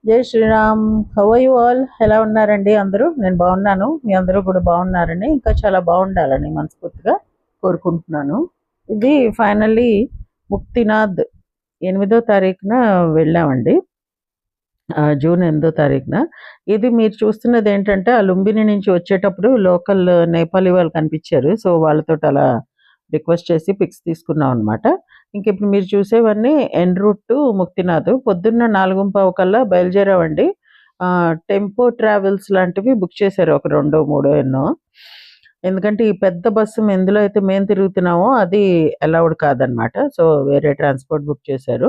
జై Shriram. How are you all? ఎలా ఉన్నారండి అందరూ? నేను బాగున్నాను. మీ అందరూ కూడా బాగున్నారని, ఇంకా చాలా బాగుండాలని మనస్ఫూర్తిగా కోరుకుంటున్నాను. ఇది ఫైనల్లీ ముక్తినాథ్ 8వ తారీఖున వెళ్ళామండి. జూన్ 8వ తారీఖున. ఇది మీరు చూస్తున్నది ఏంటంటే, ఆ లుంబిని నుంచి వచ్చేటప్పుడు లోకల్ నేపాలీ వాళ్ళు కనిపించారు. సో వాళ్ళతోటి అలా రిక్వెస్ట్ చేసి పిక్స్ తీసుకున్నాం అనమాట. ఇంక ఇప్పుడు మీరు చూసేవన్నీ ఎన్ రూట్ టు ముక్తినాథ్. పొద్దున్న 4:15 కల్లా బయలుదేరామండి. టెంపో ట్రావెల్స్ లాంటివి బుక్ చేశారు. ఒక 2, 3 ఎన్నో. ఎందుకంటే ఈ పెద్ద బస్సు ఎందులో అయితే మేము తిరుగుతున్నామో అది అలౌడ్ కాదనమాట. సో వేరే ట్రాన్స్‌పోర్ట్ బుక్ చేశారు.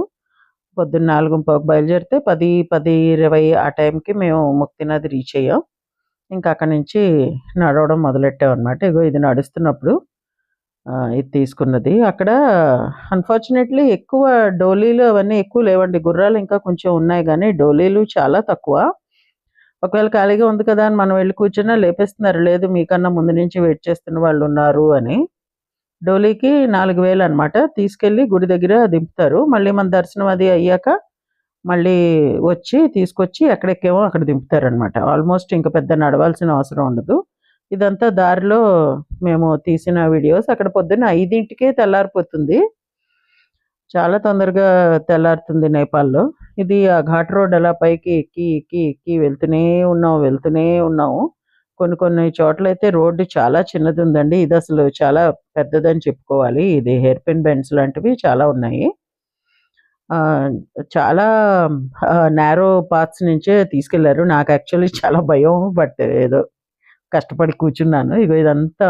పొద్దున్న 4:15కి బయలుదేరితే 10, 10:20 ఆ టైంకి మేము ముక్తినాథ్ రీచ్ అయ్యాం. ఇంకా అక్కడి నుంచి నడవడం మొదలెట్టామనమాట. ఇగో ఇది నడుస్తున్నప్పుడు ఇది తీసుకున్నది. అక్కడ అన్‌ఫార్చునేట్‌లీ ఎక్కువ డోలీలు అవన్నీ ఎక్కువ లేవండి. గుర్రాలు ఇంకా కొంచెం ఉన్నాయి గానీ, డోలీలు చాలా తక్కువ. ఒకవేళ ఖాళీగా ఉంది కదా అని మనం వెళ్లి కూర్చున్నా లేపేస్తున్నారు. లేదు మీకన్నా ముందు నుంచి వెయిట్ చేస్తున్న వాళ్ళున్నారు అని. డోలీకి 4,000 అనమాట. తీసుకెళ్ళి గుడి దగ్గర దింపుతారు. మళ్ళీ మన దర్శనం అది అయ్యాక మళ్ళీ తీసుకొచ్చి ఎక్కడెక్కామో అక్కడ దింపుతారనమాట. ఆల్మోస్ట్ ఇంక పెద్ద నడవాల్సిన అవసరం ఉండదు. ఇదంతా దారిలో మేము తీసిన వీడియోస్. అక్కడ పొద్దున్న 5కే తెల్లారిపోతుంది. చాలా తొందరగా తెల్లారుతుంది నేపాల్‌లో. ఇది ఆ ఘాట్ రోడ్ అలా పైకి ఎక్కి వెళ్తూనే ఉన్నాము. కొన్ని కొన్ని చోట్లయితే రోడ్డు చాలా చిన్నదుందండి. ఇదసలు చాలా పెద్దదని చెప్పుకోవాలి. ఇది హెయిర్ పిన్ బెండ్స్ లాంటివి చాలా ఉన్నాయి. ఆహ్, చాలా నేరో పాత్స్ నుంచే తీసుకెళ్లారు. నాకు యాక్చువల్లీ చాలా భయం. బట్ ఏదో కష్టపడి కూర్చున్నాను. ఇగో ఇదంతా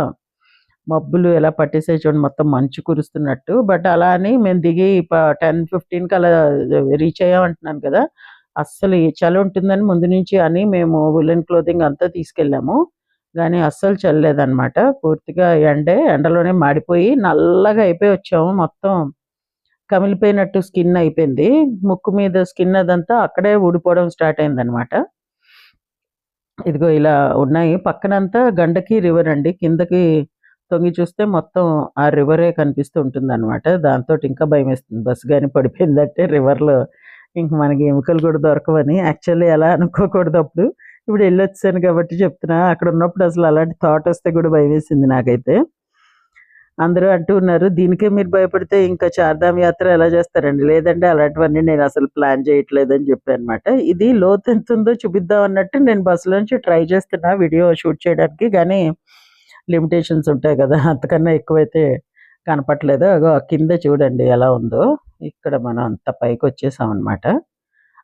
మబ్బులు ఎలా పట్టేసాయి చూడండి, మొత్తం మంచు కురుస్తున్నట్టు. బట్ అలా అని మేము దిగి 10, 15కి అలా రీచ్ అయ్యాం అంటున్నాను కదా! అస్సలు ఈ చలి ఉంటుందని ముందు నుంచి అని మేము వూలెన్ క్లోతింగ్ అంతా తీసుకెళ్ళాము. గానీ అస్సలు చలి లేదనమాట. పూర్తిగా ఎండలోనే మాడిపోయి నల్లగా అయిపోయి వచ్చాము. మొత్తం కమిలిపోయినట్టు స్కిన్ అయిపోయింది. ముక్కు మీద స్కిన్ అదంతా అక్కడే ఊడిపోవడం స్టార్ట్ అయిందనమాట. ఇదిగో ఇలా ఉన్నాయి. పక్కనంతా గండకి రివర్ అండి. కిందకి తొంగి చూస్తే మొత్తం ఆ రివరే కనిపిస్తూ ఉంటుందనమాట. దాంతోటి ఇంకా భయమేస్తుంది. బస్సు గాని పడిపోయిందంటే రివర్‌లో ఇంక మనకి ఎముకలు కూడా దొరకవని. యాక్చువల్లీ అలా అనుకోకూడదప్పుడు. ఇప్పుడు ఎళ్ళొచ్చేసాను కాబట్టి చెప్తున్నా. అక్కడున్నప్పుడు అసలు అలాంటి థాట్ వస్తే కూడా భయమేసింది నాకైతే. అందరూ అంటూ ఉన్నారు, "దీనికే మీరు భయపడితే ఇంకా చార్ధామ్ యాత్ర ఎలా చేస్తారండి?" లేదండి అలాంటివన్నీ నేనసలు ప్లాన్ చేయట్లేదని చెప్పానమాట. ఇది లోతెంతుందో చూపిద్దాం అన్నట్టు నేను బస్సులోంచి ట్రై చేస్తున్నా వీడియో షూట్ చేయడానికి. గానీ లిమిటేషన్స్ ఉంటాయి కదా! అంతకన్నా ఎక్కువైతే కనపట్లేదు. అగో ఆ కింద చూడండి ఎలా ఉందో. ఇక్కడ మనం అంత పైకొచ్చేసామనమాట.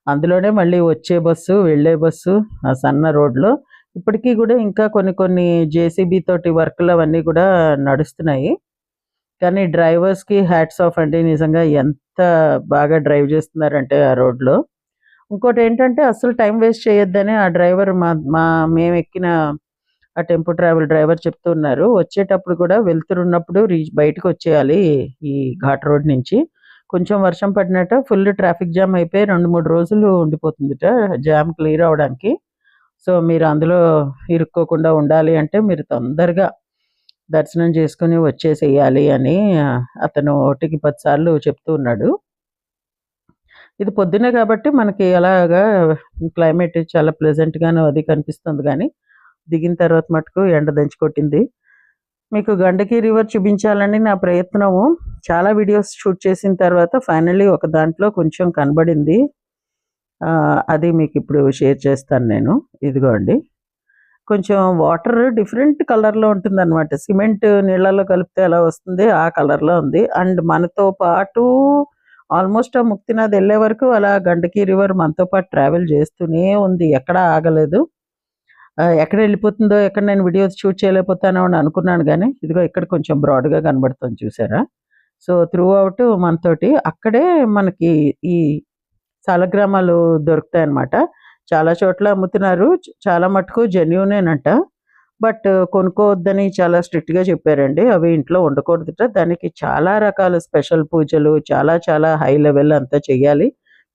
అందులోనే మళ్ళీ వచ్చే బస్సు, వెళ్ళే బస్సు ఆ సన్న రోడ్‌లో ఇప్పటికి గూడా ఇంకా కొన్ని కొన్ని జేసీబీ తోటి వర్కులు అవన్నీ కూడా నడుస్తున్నాయి. కానీ డ్రైవర్స్‌కి హ్యాట్స్ ఆఫ్ అండి. నిజంగా ఎంత బాగా డ్రైవ్ చేస్తున్నారంటే ఆ రోడ్‌లో. ఇంకోటేంటంటే అస్సలు టైమ్ వేస్ట్ చేయొద్దని ఆ డ్రైవర్ మా మా మేమెక్కిన ఆ టెంపో ట్రావెల్ డ్రైవర్ చెప్తూ ఉన్నారు. వచ్చేటప్పుడు కూడా వెళ్తురున్నప్పుడు బయటకొచ్చేయాలి ఈ ఘాట్ రోడ్ నుంచి. కొంచెం వర్షం పడినట ఫుల్ ట్రాఫిక్ జామ్ అయిపోయి 2, 3 రోజులు ఉండిపోతుందట జామ్ క్లియర్ అవ్వడానికి. సో, మీరు అందులో ఇరుక్కోకుండా ఉండాలి అంటే మీరు తొందరగా దర్శనం చేసుకొని వచ్చేసేయాలి అని అతను ఒకటికి 10 సార్లు చెప్తూ ఉన్నాడు. ఇది పొద్దున్నే కాబట్టి మనకి అలాగా క్లైమేట్ చాలా ప్లెజెంట్‌గాను అది కనిపిస్తుంది గానీ, దిగిన తర్వాత మటుకు ఎండ దంచి కొట్టింది. మీకు గండకి రివర్ చూపించాలని నా ప్రయత్నము. చాలా వీడియోస్ షూట్ చేసిన తర్వాత ఫైనల్లీ ఒక దాంట్లో కొంచెం కనబడింది. అది మీకిప్పుడు షేర్ చేస్తాను నేను. ఇదిగోండి. కొంచెం వాటర్ డిఫరెంట్ కలర్‌లో ఉంటుందనమాట. సిమెంట్ నీళ్ళలో కలిపితే ఎలా వస్తుంది ఆ కలర్‌లో ఉంది. అండ్ మనతో పాటు ఆల్మోస్ట్ ఆ ముక్తినాథ్ ఎళ్ళే వరకు అలా గండకి రివర్ మనతో పాటు ట్రావెల్ చేస్తూనే ఉంది. ఎక్కడా ఆగలేదు. ఎక్కడెళ్ళిపోతుందో, ఎక్కడ నేను వీడియోస్ షూట్ చేయలేకపోతానో అని అనుకున్నాను గానీ, ఇదిగో ఇక్కడ కొంచెం బ్రాడ్‌గా కనబడుతుంది చూసారా? సో, త్రూ ఔట్ మనతోటి అక్కడే మనకి ఈ సాలగ్రామాలు దొరుకుతాయన్నమాట. చాలా చోట్ల అమ్ముతున్నారు. చాలా మటుకు జెన్యూనేనంట. బట్ కొనుక్కోవద్దని చాలా స్ట్రిక్ట్‌గా చెప్పారండి. అవి ఇంట్లో ఉండకూడదట. దానికి చాలా రకాల స్పెషల్ పూజలు చాలా చాలా హై లెవెల్ అంతా చెయ్యాలి.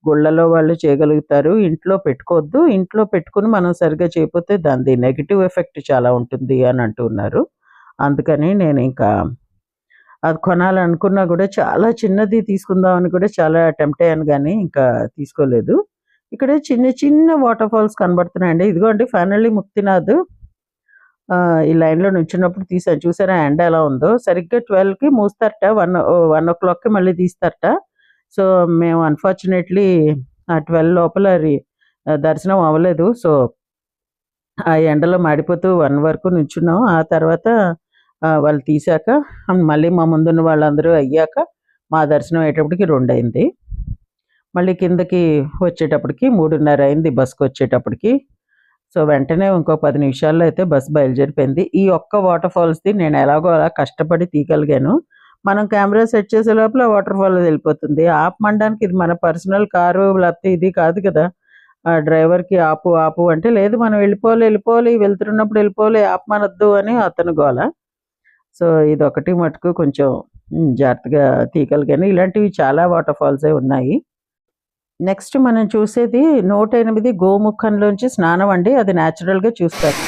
గుళ్ళలో వాళ్ళు చేయగలుగుతారు. ఇంట్లో పెట్టుకోవద్దు. ఇంట్లో పెట్టుకొని మనం సరిగ్గా చేయకపోతే దానిది నెగెటివ్ ఎఫెక్ట్ చాలా ఉంటుంది అని అంటూ ఉన్నారు. అందుకని నేనింకా అది కొనాలనుకున్నా గూడా చాలా చిన్నది తీసుకుందామని కూడా చాలా టెంప్ట్ అయ్యాను గానీ, ఇంకా తీసుకోలేదు. ఇక్కడ చిన్న చిన్న వాటర్ ఫాల్స్ కనబడుతున్నాయండి. ఇదిగోండి ఫైనల్లీ ముక్తినాథ్. ఈ లైన్‌లో నుంచున్నప్పుడు తీశాను. చూసారా ఎండ ఎలా ఉందో? సరిగ్గా 12కి మూస్తారట. 1:00కి మళ్ళీ తీస్తారట. సో, మేము అన్‌ఫార్చునేట్‌లీ ఆ 12 లోపల దర్శనం అవ్వలేదు. సో, ఆ ఎండలో మాడిపోతూ 1 వరకు నుంచున్నాం. ఆ తర్వాత వాళ్ళు తీశాక మళ్ళీ మా ముందున్న వాళ్ళందరూ అయ్యాక మా దర్శనం అయ్యేటప్పటికి 2 అయింది. మళ్ళీ కిందకి వచ్చేటప్పటికి 3:30 అయింది బస్‌కొచ్చేటప్పటికి. సో, వెంటనే ఇంకో 10 నిమిషాల్లో అయితే బస్ బయలుదేరిపోయింది. ఈ ఒక్క వాటర్ ఫాల్స్‌ది నేను ఎలాగో అలా కష్టపడి తీయగలిగాను. మనం కెమెరా సెట్ చేసే లోపల వాటర్ ఫాల్ వెళ్ళిపోతుంది. ఆపమనడానికి ఇది మన పర్సనల్ కారు లేకపోతే ఇది కాదు కదా! డ్రైవర్‌కి ఆపు, ఆపు అంటే లేదు మనం వెళ్ళిపోవాలి, వెళ్ళిపోవాలి, వెళ్తున్నప్పుడు వెళ్ళిపోవాలి, ఆపమనొద్దు అని అతని గోల. సో, ఇదొకటి మటుకు కొంచెం జాగ్రత్తగా తీయగలిగాను. ఇలాంటివి చాలా వాటర్ ఫాల్సే ఉన్నాయి. నెక్స్ట్ మనం చూసేది 108 గోముఖంలోంచి స్నానం అండి. అది న్యాచురల్‌గా చూస్తారు.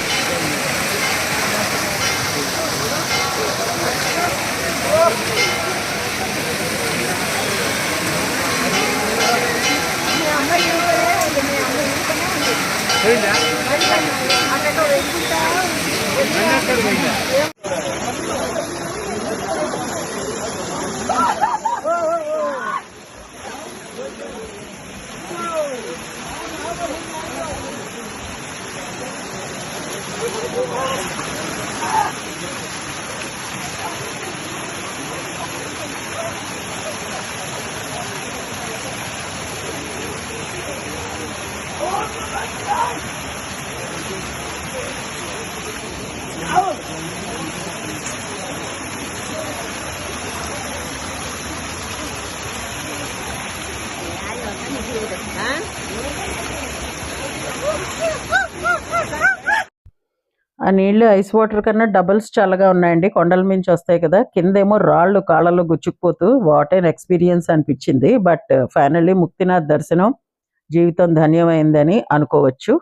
ఆ నీళ్ళు ఐస్ వాటర్ కన్నా డబుల్స్ చల్లగా ఉన్నాయండి. కొండల మించి వస్తాయి కదా! కిందేమో రాళ్ళు కాళ్ళలో గుచ్చుకుపోతూ వాట్ ఎన్ ఎక్స్‌పీరియన్స్ అనిపించింది. బట్ ఫైనల్లీ ముక్తినాథ్ దర్శనం జీవితం ధన్యమైందని అనుకోవచ్చు.